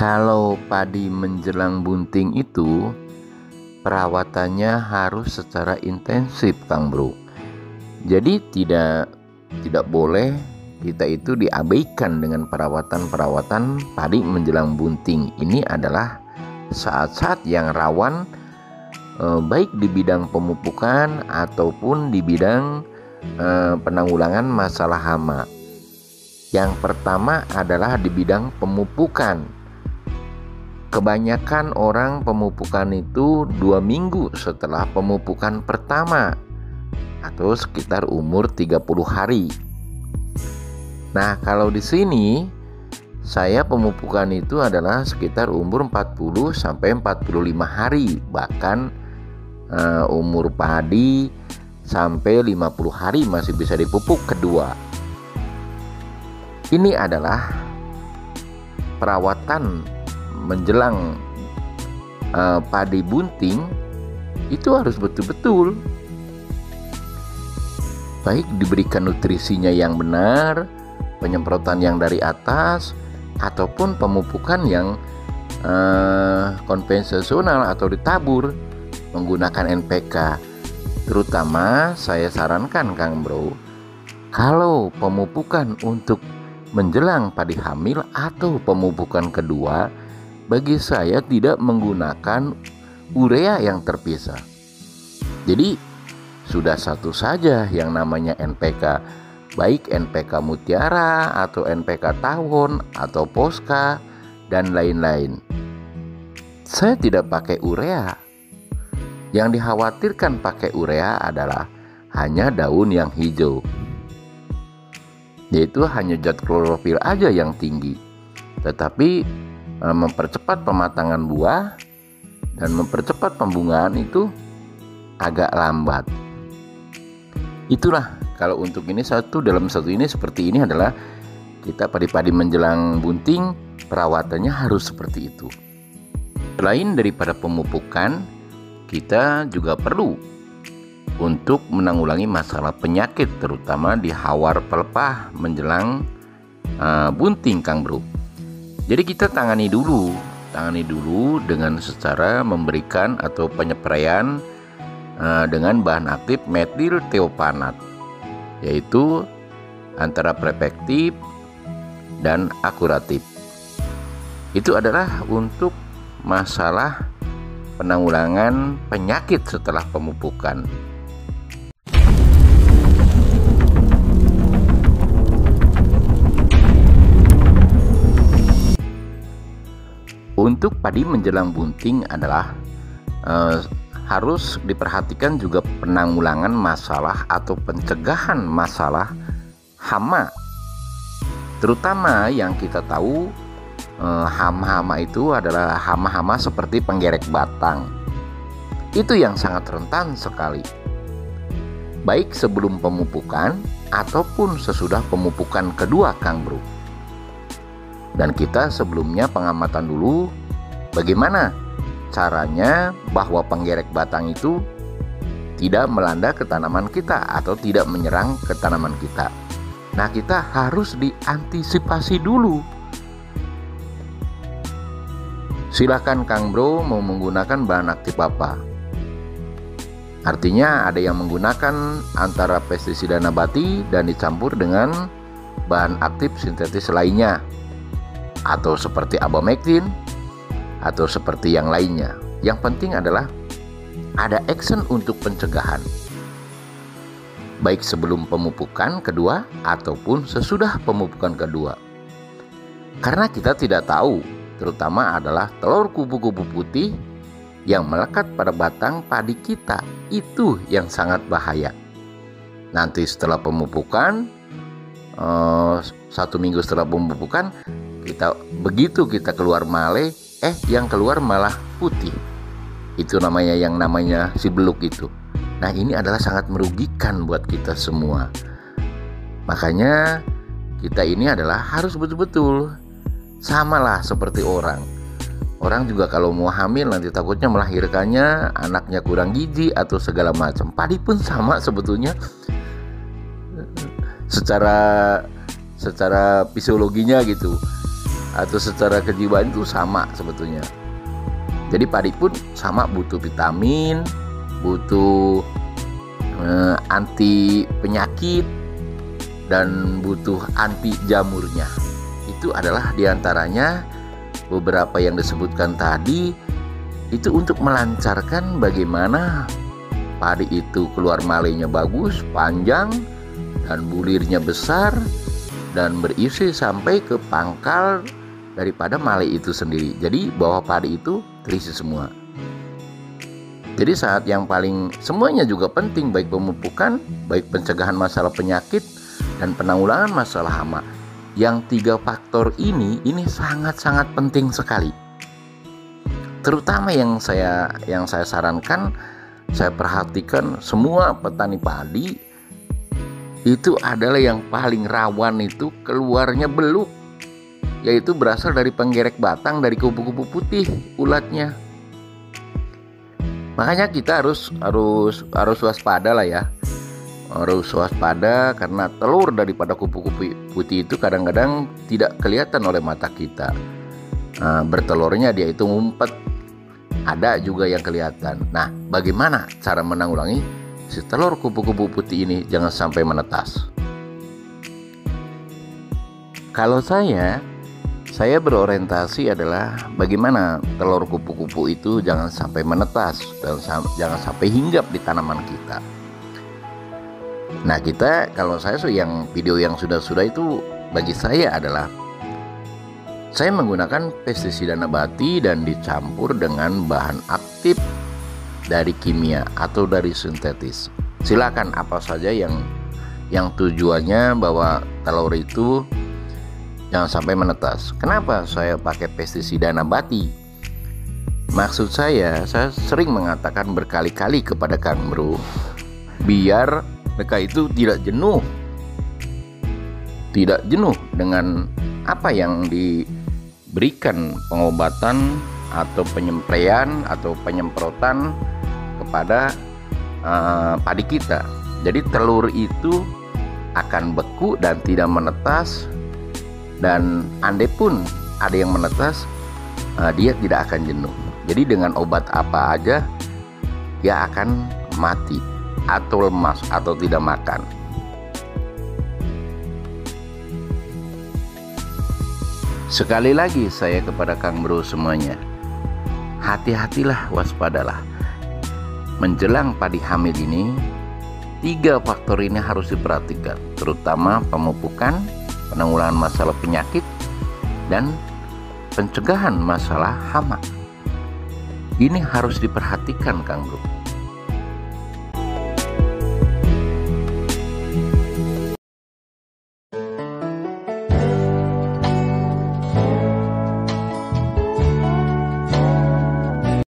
Kalau padi menjelang bunting itu perawatannya harus secara intensif, Kang Bro. Jadi tidak boleh kita itu diabaikan dengan perawatan padi menjelang bunting. Ini adalah saat-saat yang rawan baik di bidang pemupukan ataupun di bidang penanggulangan masalah hama. Yang pertama adalah di bidang pemupukan. Kebanyakan orang pemupukan itu 2 minggu setelah pemupukan pertama atau sekitar umur 30 hari. Nah, kalau di sini saya pemupukan itu adalah sekitar umur 40 sampai 45 hari, bahkan umur padi sampai 50 hari masih bisa dipupuk kedua. Ini adalah perawatan menjelang padi bunting itu harus betul-betul baik diberikan nutrisinya yang benar, penyemprotan yang dari atas, ataupun pemupukan yang konvensional atau ditabur menggunakan NPK. Terutama saya sarankan, Kang Bro, kalau pemupukan untuk menjelang padi hamil atau pemupukan kedua, bagi saya tidak menggunakan urea yang terpisah. Jadi sudah satu saja yang namanya NPK, baik NPK Mutiara atau NPK Tawon atau Posca dan lain-lain. Saya tidak pakai urea. Yang dikhawatirkan pakai urea adalah hanya daun yang hijau, yaitu hanya zat klorofil aja yang tinggi, tetapi mempercepat pematangan buah dan mempercepat pembungaan itu agak lambat. Itulah kalau untuk ini dalam satu ini seperti ini adalah kita padi-padi menjelang bunting, perawatannya harus seperti itu. Selain daripada pemupukan, kita juga perlu untuk menanggulangi masalah penyakit, terutama di hawar pelepah menjelang bunting, Kang Bro. Jadi kita tangani dulu dengan secara memberikan atau penyepraian dengan bahan aktif metil thiopanat, yaitu antara prefektif dan akuratif. Itu adalah untuk masalah penanggulangan penyakit setelah pemupukan. Untuk padi menjelang bunting adalah harus diperhatikan juga penanggulangan masalah atau pencegahan masalah hama. Terutama yang kita tahu hama-hama itu adalah hama-hama seperti penggerek batang. Itu yang sangat rentan sekali. Baik sebelum pemupukan ataupun sesudah pemupukan kedua, Kang Bro. Dan kita sebelumnya pengamatan dulu bagaimana caranya bahwa penggerek batang itu tidak melanda ke tanaman kita atau tidak menyerang ke tanaman kita. Nah, kita harus diantisipasi dulu. Silakan Kang Bro mau menggunakan bahan aktif apa. Artinya ada yang menggunakan antara pestisida nabati dan dicampur dengan bahan aktif sintetis lainnya, atau seperti abamectin atau seperti yang lainnya. Yang penting adalah ada action untuk pencegahan, baik sebelum pemupukan kedua ataupun sesudah pemupukan kedua. Karena kita tidak tahu, terutama adalah telur kupu-kupu putih yang melekat pada batang padi kita, itu yang sangat bahaya. Nanti setelah pemupukan, 1 minggu setelah pemupukan, begitu kita keluar male, yang keluar malah putih. Itu yang namanya si beluk itu. Nah, ini adalah sangat merugikan buat kita semua. Makanya kita ini adalah harus betul-betul samalah seperti orang. Orang juga kalau mau hamil nanti takutnya melahirkannya anaknya kurang gizi atau segala macam. Padi pun sama sebetulnya. Secara fisiologinya gitu. atau secara kejiwaan itu sama sebetulnya. Jadi padi pun sama, butuh vitamin, butuh anti penyakit, dan butuh anti jamurnya. Itu adalah diantaranya beberapa yang disebutkan tadi, itu untuk melancarkan bagaimana padi itu keluar malainya bagus, panjang, dan bulirnya besar, dan berisi sampai ke pangkal daripada malai itu sendiri. Jadi bawah padi itu terisi semua. Jadi saat yang paling semuanya juga penting, baik pemupukan, baik pencegahan masalah penyakit, dan penanggulangan masalah hama. Yang 3 faktor ini sangat-sangat penting sekali. Terutama yang saya sarankan, saya perhatikan semua petani padi itu adalah yang paling rawan itu keluarnya beluk, yaitu berasal dari penggerek batang dari kupu-kupu putih ulatnya. Makanya kita harus waspada lah ya. Harus waspada karena telur daripada kupu-kupu putih itu kadang-kadang tidak kelihatan oleh mata kita. Bertelurnya dia itu ngumpet. Ada juga yang kelihatan. Nah, bagaimana cara menanggulangi si telur kupu-kupu putih ini jangan sampai menetas? Kalau saya berorientasi adalah bagaimana telur kupu-kupu itu jangan sampai menetas dan jangan sampai hinggap di tanaman kita. Nah, kita kalau saya yang video yang sudah itu bagi saya adalah saya menggunakan pestisida nabati dan dicampur dengan bahan aktif dari kimia atau dari sintetis. Silakan apa saja yang tujuannya bahwa telur itu jangan sampai menetas. Kenapa saya pakai pestisida nabati? Maksud saya sering mengatakan berkali-kali kepada Kang Bro, biar mereka itu tidak jenuh dengan apa yang diberikan pengobatan atau penyempraian atau penyemprotan kepada padi kita. Jadi telur itu akan beku dan tidak menetas. Dan andai pun ada yang menetas, dia tidak akan jenuh. Jadi dengan obat apa aja dia akan mati atau lemas atau tidak makan. Sekali lagi saya kepada Kang Bro semuanya, hati-hatilah, waspadalah. Menjelang padi hamil ini, 3 faktor ini harus diperhatikan, terutama pemupukan, penanggulangan masalah penyakit, dan pencegahan masalah hama. Ini harus diperhatikan Kang Bro.